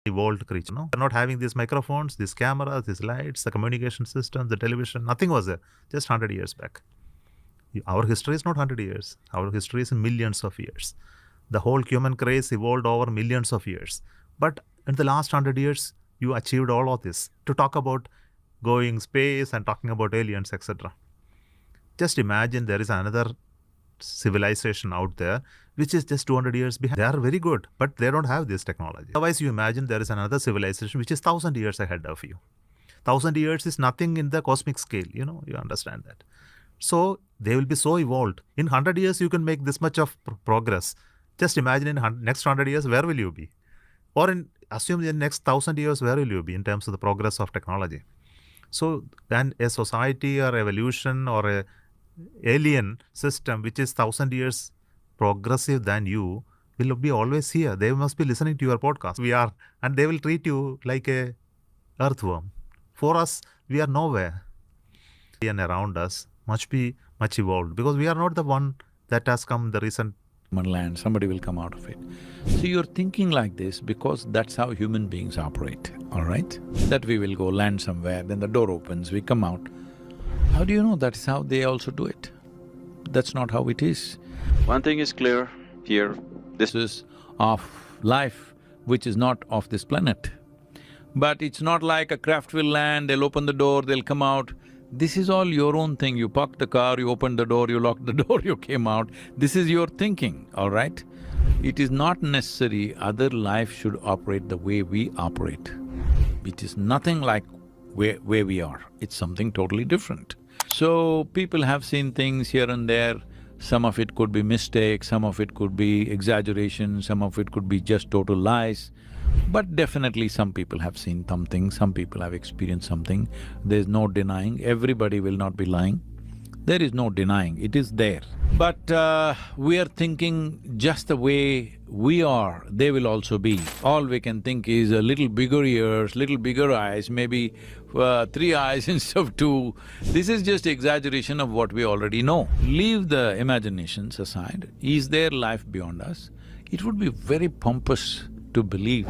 evolved creature, no? They're not having these microphones, these cameras, these lights, the communication systems, the television, nothing was there, just 100 years back. Our history is not 100 years. Our history is millions of years. The whole human race evolved over millions of years. But in the last 100 years, you achieved all of this. To talk about going space and talking about aliens, etc. Just imagine there is another civilization out there which is just 200 years behind. They are very good, but they don't have this technology. Otherwise, you imagine there is another civilization which is 1,000 years ahead of you. 1,000 years is nothing in the cosmic scale, you understand that. So they will be so evolved. In 100 years, you can make this much of progress. Just imagine in next 100 years, where will you be? Or assume in next 1,000 years, where will you be in terms of the progress of technology? So then a society or evolution or a alien system which is 1,000 years progressive than you will be always here. They must be listening to your podcast. We are, and they will treat you like a earthworm. For us, we are nowhere. And around us must be much evolved because we are not the one that has come in the recent land, somebody will come out of it. So you're thinking like this because that's how human beings operate, all right? That we will go land somewhere, then the door opens, we come out. How do you know that's how they also do it? That's not how it is. One thing is clear here, This is of life which is not of this planet. But it's not like a craft will land, they'll open the door, they'll come out. This is all your own thing. You parked the car, you opened the door, you locked the door, you came out. This is your thinking, all right? It is not necessary other life should operate the way we operate. It is nothing like where we are. It's something totally different. So, people have seen things here and there. Some of it could be mistake, some of it could be exaggeration, some of it could be just total lies. But definitely some people have seen something, some people have experienced something. There's no denying, everybody will not be lying. There is no denying, it is there. But we are thinking just the way we are, they will also be. All we can think is a little bigger ears, little bigger eyes, maybe 3 eyes instead of 2. This is just exaggeration of what we already know. Leave the imaginations aside. Is there life beyond us? It would be very pompous to believe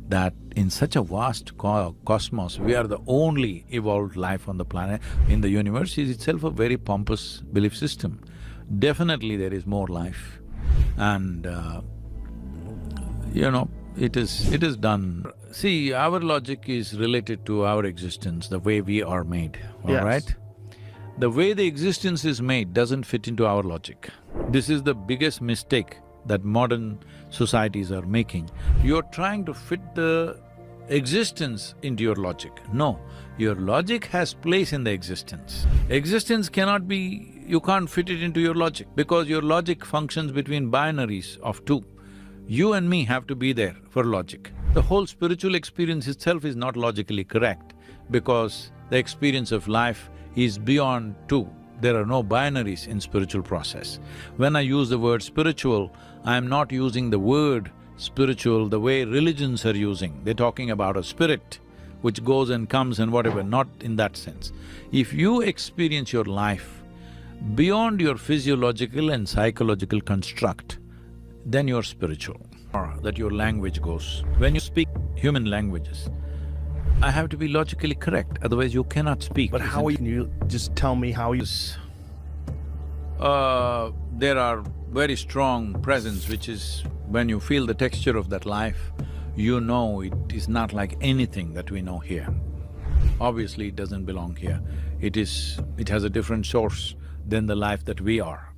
that in such a vast cosmos, we are the only evolved life on the planet. In the universe is itself a very pompous belief system. Definitely there is more life and it is done. See, our logic is related to our existence, the way we are made, all right? The way the existence is made doesn't fit into our logic. This is the biggest mistake that modern societies are making. You're trying to fit the existence into your logic. No, your logic has place in the existence. Existence cannot be… you can't fit it into your logic because your logic functions between binaries of 2. You and me have to be there for logic. The whole spiritual experience itself is not logically correct because the experience of life is beyond 2. There are no binaries in spiritual process. When I use the word spiritual, I am not using the word spiritual the way religions are using. They're talking about a spirit which goes and comes and whatever, not in that sense. If you experience your life beyond your physiological and psychological construct, then you're spiritual, or that your language goes. When you speak human languages, I have to be logically correct, otherwise you cannot speak. But how can you just tell me how you… There are very strong presence, which is when you feel the texture of that life, you know it is not like anything that we know here. Obviously, it doesn't belong here. It has a different source than the life that we are.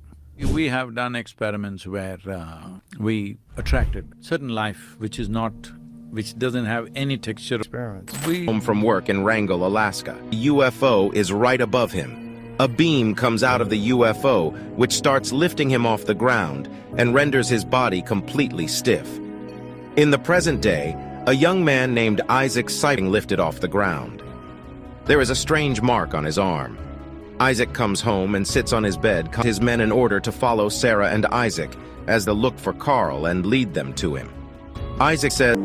We have done experiments where we attracted certain life which doesn't have any texture. Home from work in Wrangell, Alaska. A UFO is right above him. A beam comes out of the UFO, which starts lifting him off the ground and renders his body completely stiff. In the present day, a young man named Isaac sighting lifted off the ground. There is a strange mark on his arm. Isaac comes home and sits on his bed, his men in order to follow Sarah and Isaac as they look for Carl and lead them to him. Isaac says,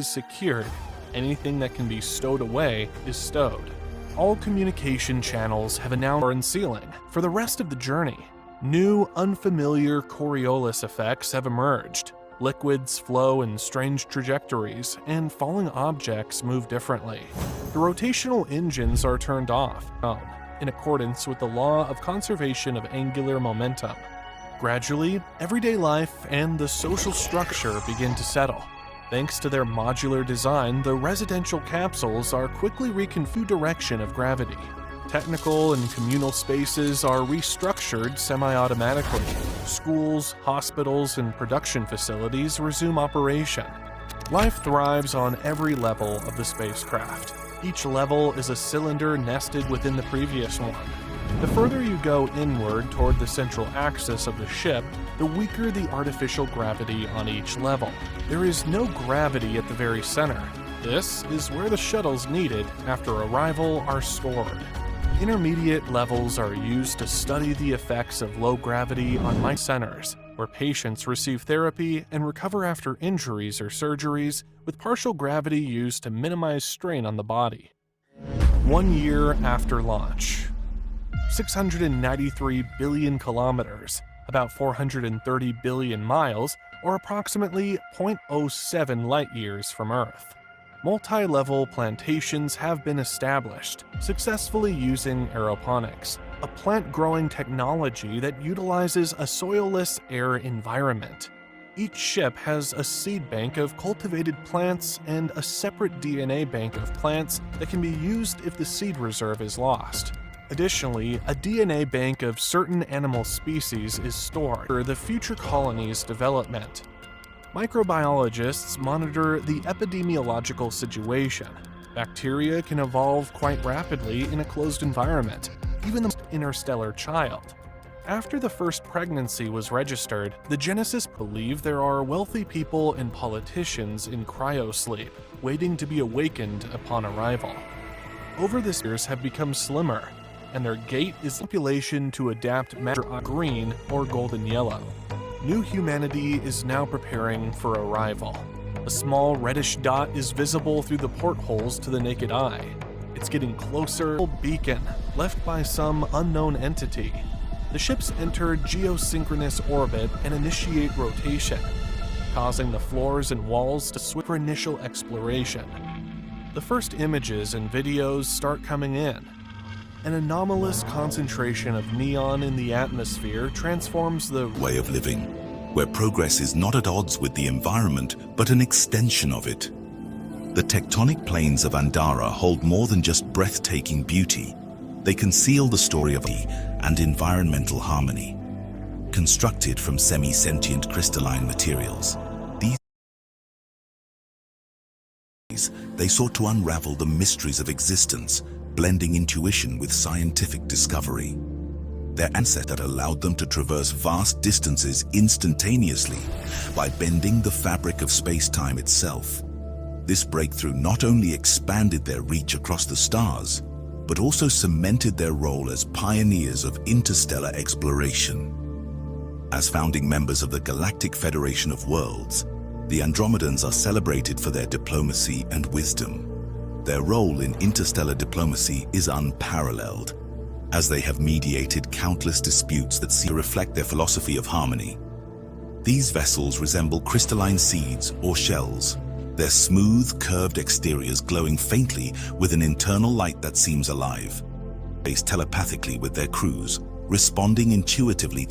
is secured, anything that can be stowed away is stowed. All communication channels have a now and ceiling for the rest of the journey. New, unfamiliar Coriolis effects have emerged. Liquids flow in strange trajectories, and falling objects move differently. The rotational engines are turned off, in accordance with the law of conservation of angular momentum. Gradually, everyday life and the social structure begin to settle. Thanks to their modular design, the residential capsules are quickly reconfigured direction of gravity. Technical and communal spaces are restructured semi-automatically. Schools, hospitals, and production facilities resume operation. Life thrives on every level of the spacecraft. Each level is a cylinder nested within the previous one. The further you go inward toward the central axis of the ship, the weaker the artificial gravity on each level. There is no gravity at the very center. This is where the shuttles needed after arrival are stored. Intermediate levels are used to study the effects of low gravity on my centers, where patients receive therapy and recover after injuries or surgeries, with partial gravity used to minimize strain on the body. 1 year after launch. 693 billion kilometers, about 430 billion miles, or approximately 0.07 light-years from Earth. Multi-level plantations have been established, successfully using aeroponics, a plant-growing technology that utilizes a soilless air environment. Each ship has a seed bank of cultivated plants and a separate DNA bank of plants that can be used if the seed reserve is lost. Additionally, a DNA bank of certain animal species is stored for the future colony's development. Microbiologists monitor the epidemiological situation. Bacteria can evolve quite rapidly in a closed environment, even the interstellar child. After the first pregnancy was registered, the geneticists believe there are wealthy people and politicians in cryosleep, waiting to be awakened upon arrival. Over the years have become slimmer, and their gait is manipulation to adapt green or golden yellow. New humanity is now preparing for arrival. A small reddish dot is visible through the portholes to the naked eye. It's getting closer. A beacon left by some unknown entity. The ships enter geosynchronous orbit and initiate rotation, causing the floors and walls to switch for initial exploration. The first images and videos start coming in. An anomalous concentration of neon in the atmosphere transforms the way of living, where progress is not at odds with the environment, but an extension of it. The tectonic plains of Andara hold more than just breathtaking beauty. They conceal the story of and environmental harmony. Constructed from semi-sentient crystalline materials, they sought to unravel the mysteries of existence, blending intuition with scientific discovery. Their ancestor allowed them to traverse vast distances instantaneously by bending the fabric of space-time itself. This breakthrough not only expanded their reach across the stars, but also cemented their role as pioneers of interstellar exploration. As founding members of the Galactic Federation of Worlds, the Andromedans are celebrated for their diplomacy and wisdom. Their role in interstellar diplomacy is unparalleled, as they have mediated countless disputes that seek to reflect their philosophy of harmony. These vessels resemble crystalline seeds or shells, their smooth, curved exteriors glowing faintly with an internal light that seems alive. They telepathically with their crews, responding intuitively to